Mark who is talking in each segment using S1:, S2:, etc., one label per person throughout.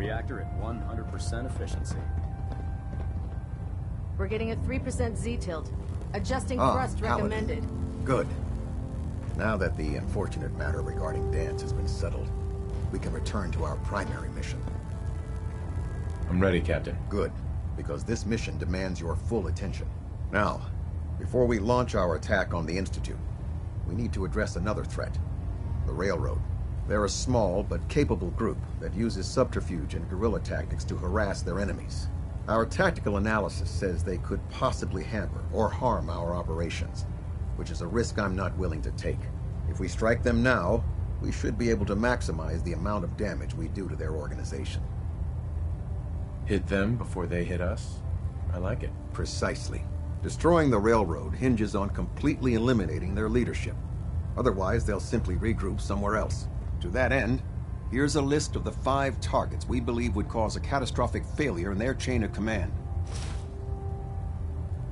S1: Reactor at 100% efficiency.
S2: We're getting a 3% Z-tilt. Adjusting thrust
S3: Paladin.
S2: recommended.
S3: Good. Now that the unfortunate matter regarding Dance has been settled, we can return to our primary mission.
S4: I'm ready, Captain.
S3: Good, because this mission demands your full attention. Now, before we launch our attack on the Institute, we need to address another threat. The Railroad. They're a small but capable group that uses subterfuge and guerrilla tactics to harass their enemies. Our tactical analysis says they could possibly hamper or harm our operations, which is a risk I'm not willing to take. If we strike them now, we should be able to maximize the amount of damage we do to their organization.
S4: Hit them before they hit us? I like it.
S3: Precisely. Destroying the Railroad hinges on completely eliminating their leadership. Otherwise, they'll simply regroup somewhere else. To that end, here's a list of the 5 targets we believe would cause a catastrophic failure in their chain of command.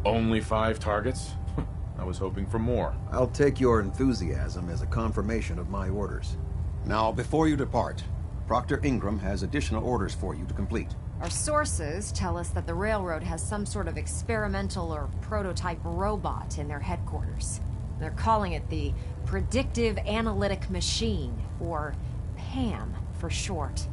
S4: Only 5 targets? I was hoping for more.
S3: I'll take your enthusiasm as a confirmation of my orders. Now, before you depart, Proctor Ingram has additional orders for you to complete.
S5: Our sources tell us that the Railroad has some sort of experimental or prototype robot in their headquarters. They're calling it the Predictive Analytic Machine, or P.A.M. for short.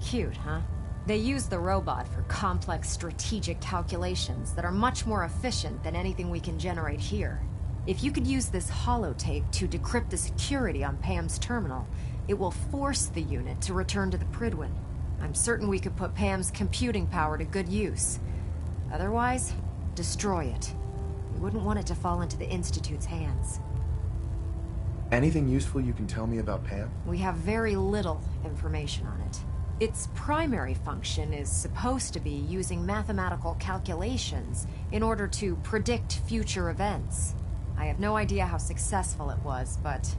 S5: Cute, huh? They use the robot for complex strategic calculations that are much more efficient than anything we can generate here. If you could use this holotape to decrypt the security on P.A.M.'s terminal, it will force the unit to return to the Prydwen. I'm certain we could put P.A.M.'s computing power to good use. Otherwise, destroy it. We wouldn't want it to fall into the Institute's hands.
S4: Anything useful you can tell me about P.A.M.?
S5: We have very little information on it. Its primary function is supposed to be using mathematical calculations in order to predict future events. I have no idea how successful it was, but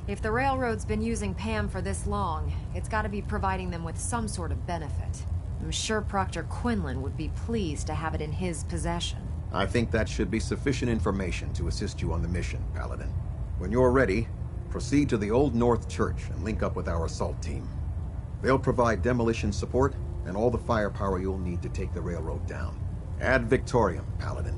S5: if the Railroad's been using P.A.M. for this long, it's got to be providing them with some sort of benefit. I'm sure Proctor Quinlan would be pleased to have it in his possession.
S3: I think that should be sufficient information to assist you on the mission, Paladin. When you're ready, proceed to the Old North Church and link up with our assault team. They'll provide demolition support and all the firepower you'll need to take the Railroad down. Ad Victoriam, Paladin.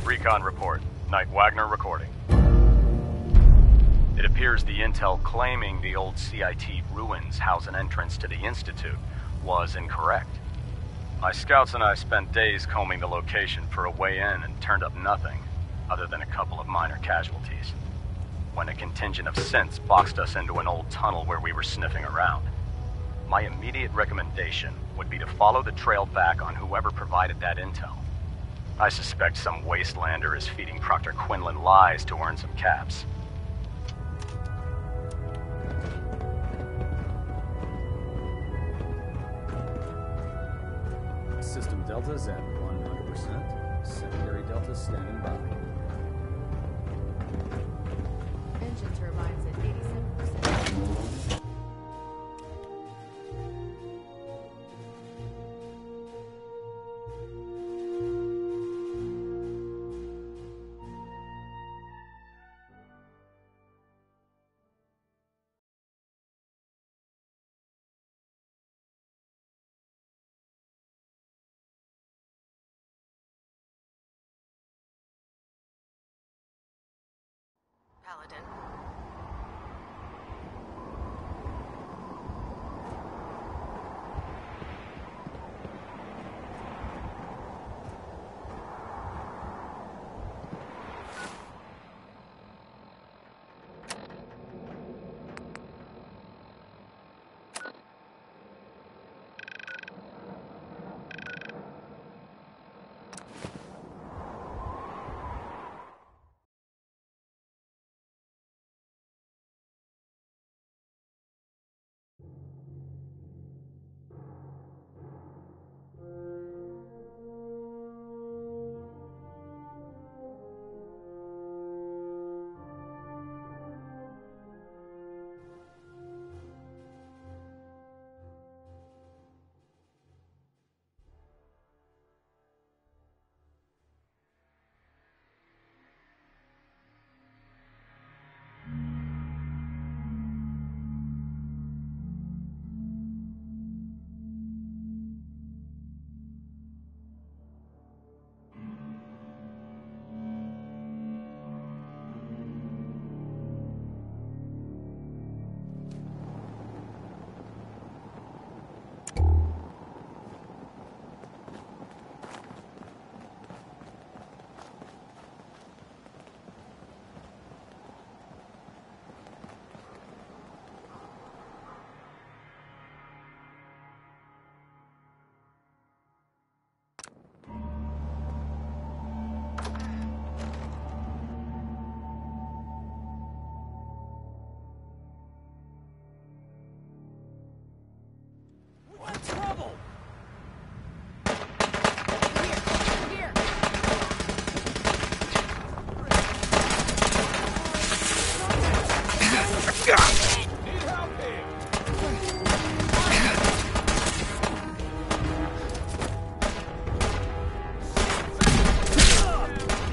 S1: Recon report. Knight Wagner recording. It appears the intel claiming the old CIT ruins house an entrance to the Institute was incorrect. My scouts and I spent days combing the location for a way in and turned up nothing, other than a couple of minor casualties. When a contingent of synths boxed us into an old tunnel where we were sniffing around. My immediate recommendation would be to follow the trail back on whoever provided that intel. I suspect some wastelander is feeding Proctor Quinlan lies to earn some caps. System deltas at 100%. Secondary deltas standing by.
S2: Engine turbines at 87%. Paladin.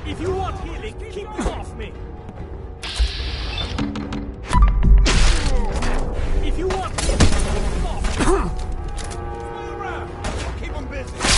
S6: If you want healing, keep them off me! If you want healing, keep them off me! Slow around! Keep them busy!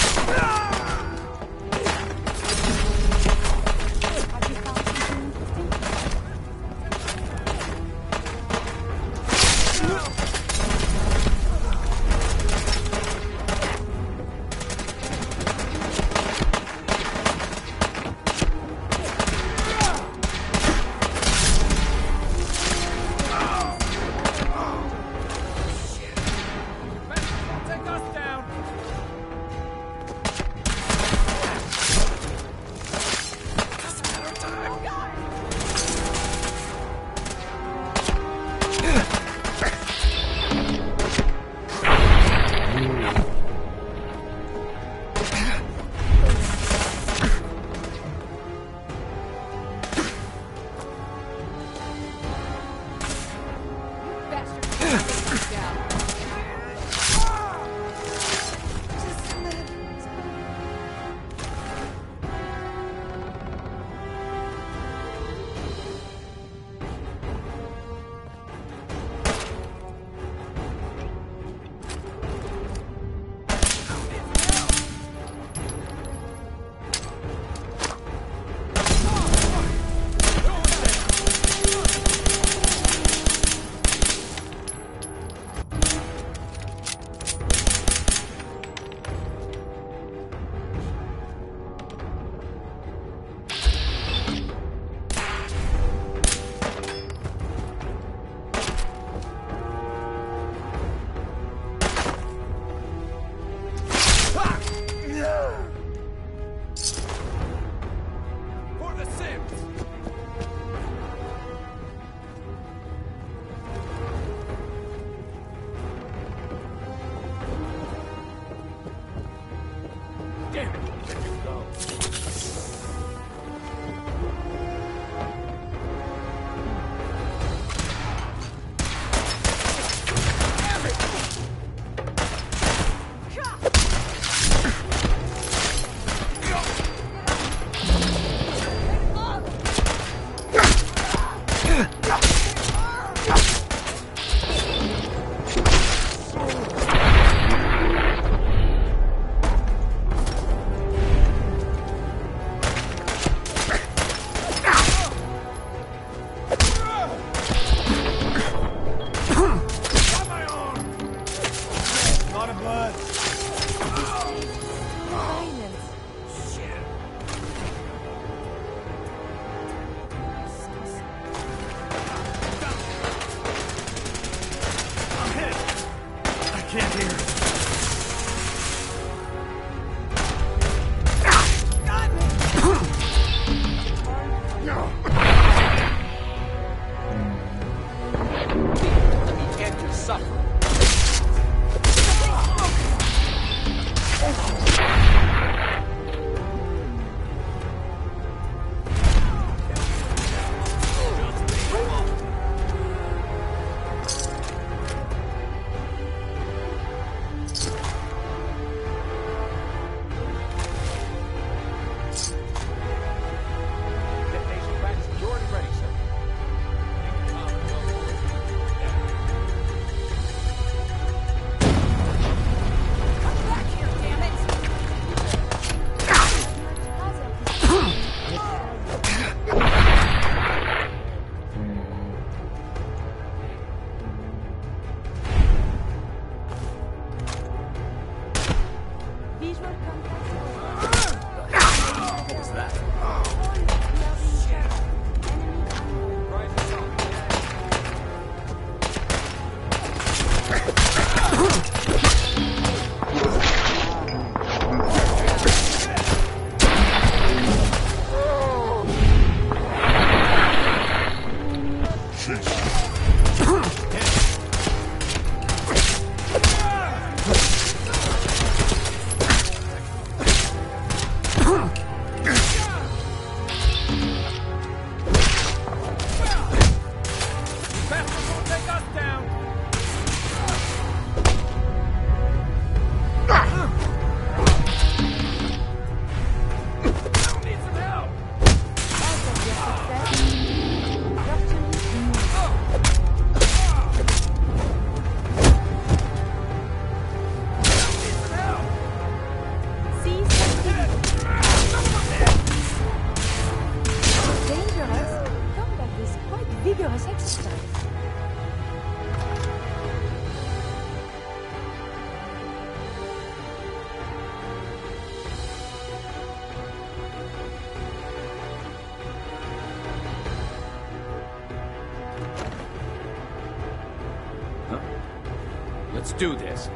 S6: Let's do this.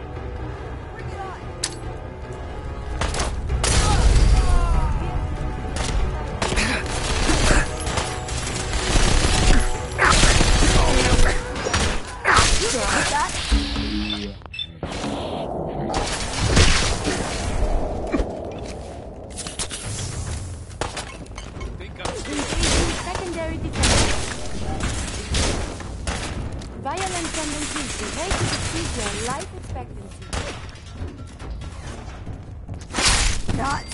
S2: Secondary defense. Violent tendencies will make you decrease your life expectancy. Not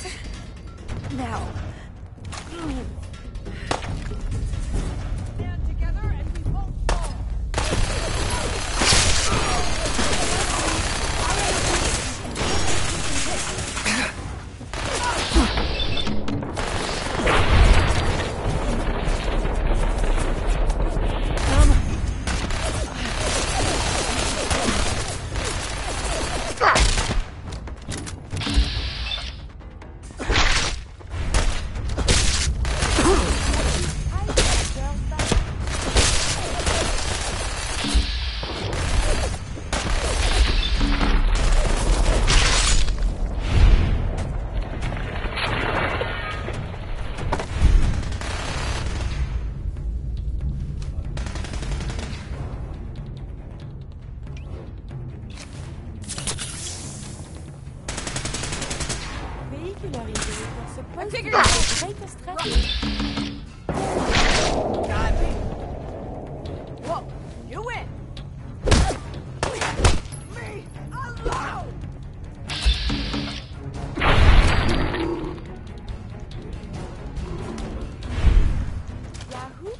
S2: now. Stand together and we won't fall. I figured out the greatest threat. Got me. Whoa, you win. Leave me alone. Yahoo.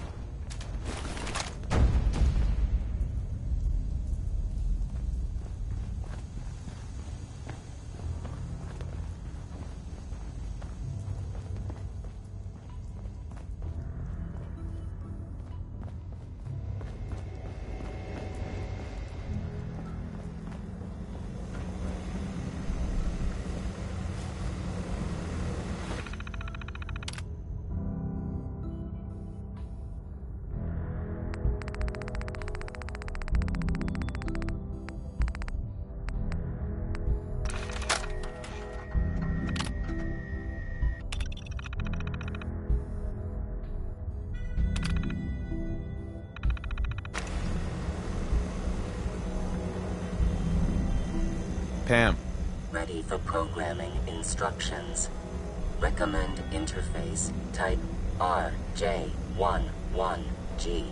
S4: P.A.M.
S7: Ready for programming instructions. Recommend interface type RJ11G.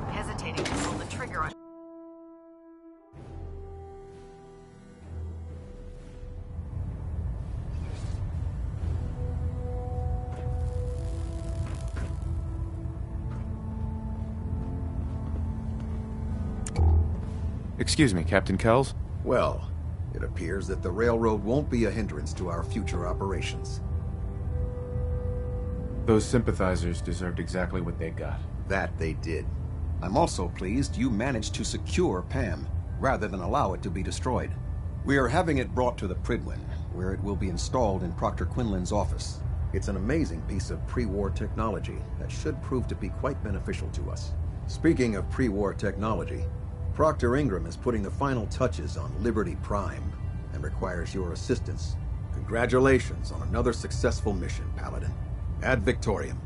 S5: Hesitating to pull the trigger on.
S4: Excuse me, Captain Kells?
S3: Well, it appears that the railroad won't be a hindrance to our future operations.
S4: Those sympathizers deserved exactly what they got.
S3: That they did. I'm also pleased you managed to secure P.A.M. rather than allow it to be destroyed. We are having it brought to the Pridwin, where it will be installed in Proctor Quinlan's office. It's an amazing piece of pre-war technology that should prove to be quite beneficial to us. Speaking of pre-war technology, Proctor Ingram is putting the final touches on Liberty Prime and requires your assistance. Congratulations on another successful mission, Paladin. Ad Victoriam.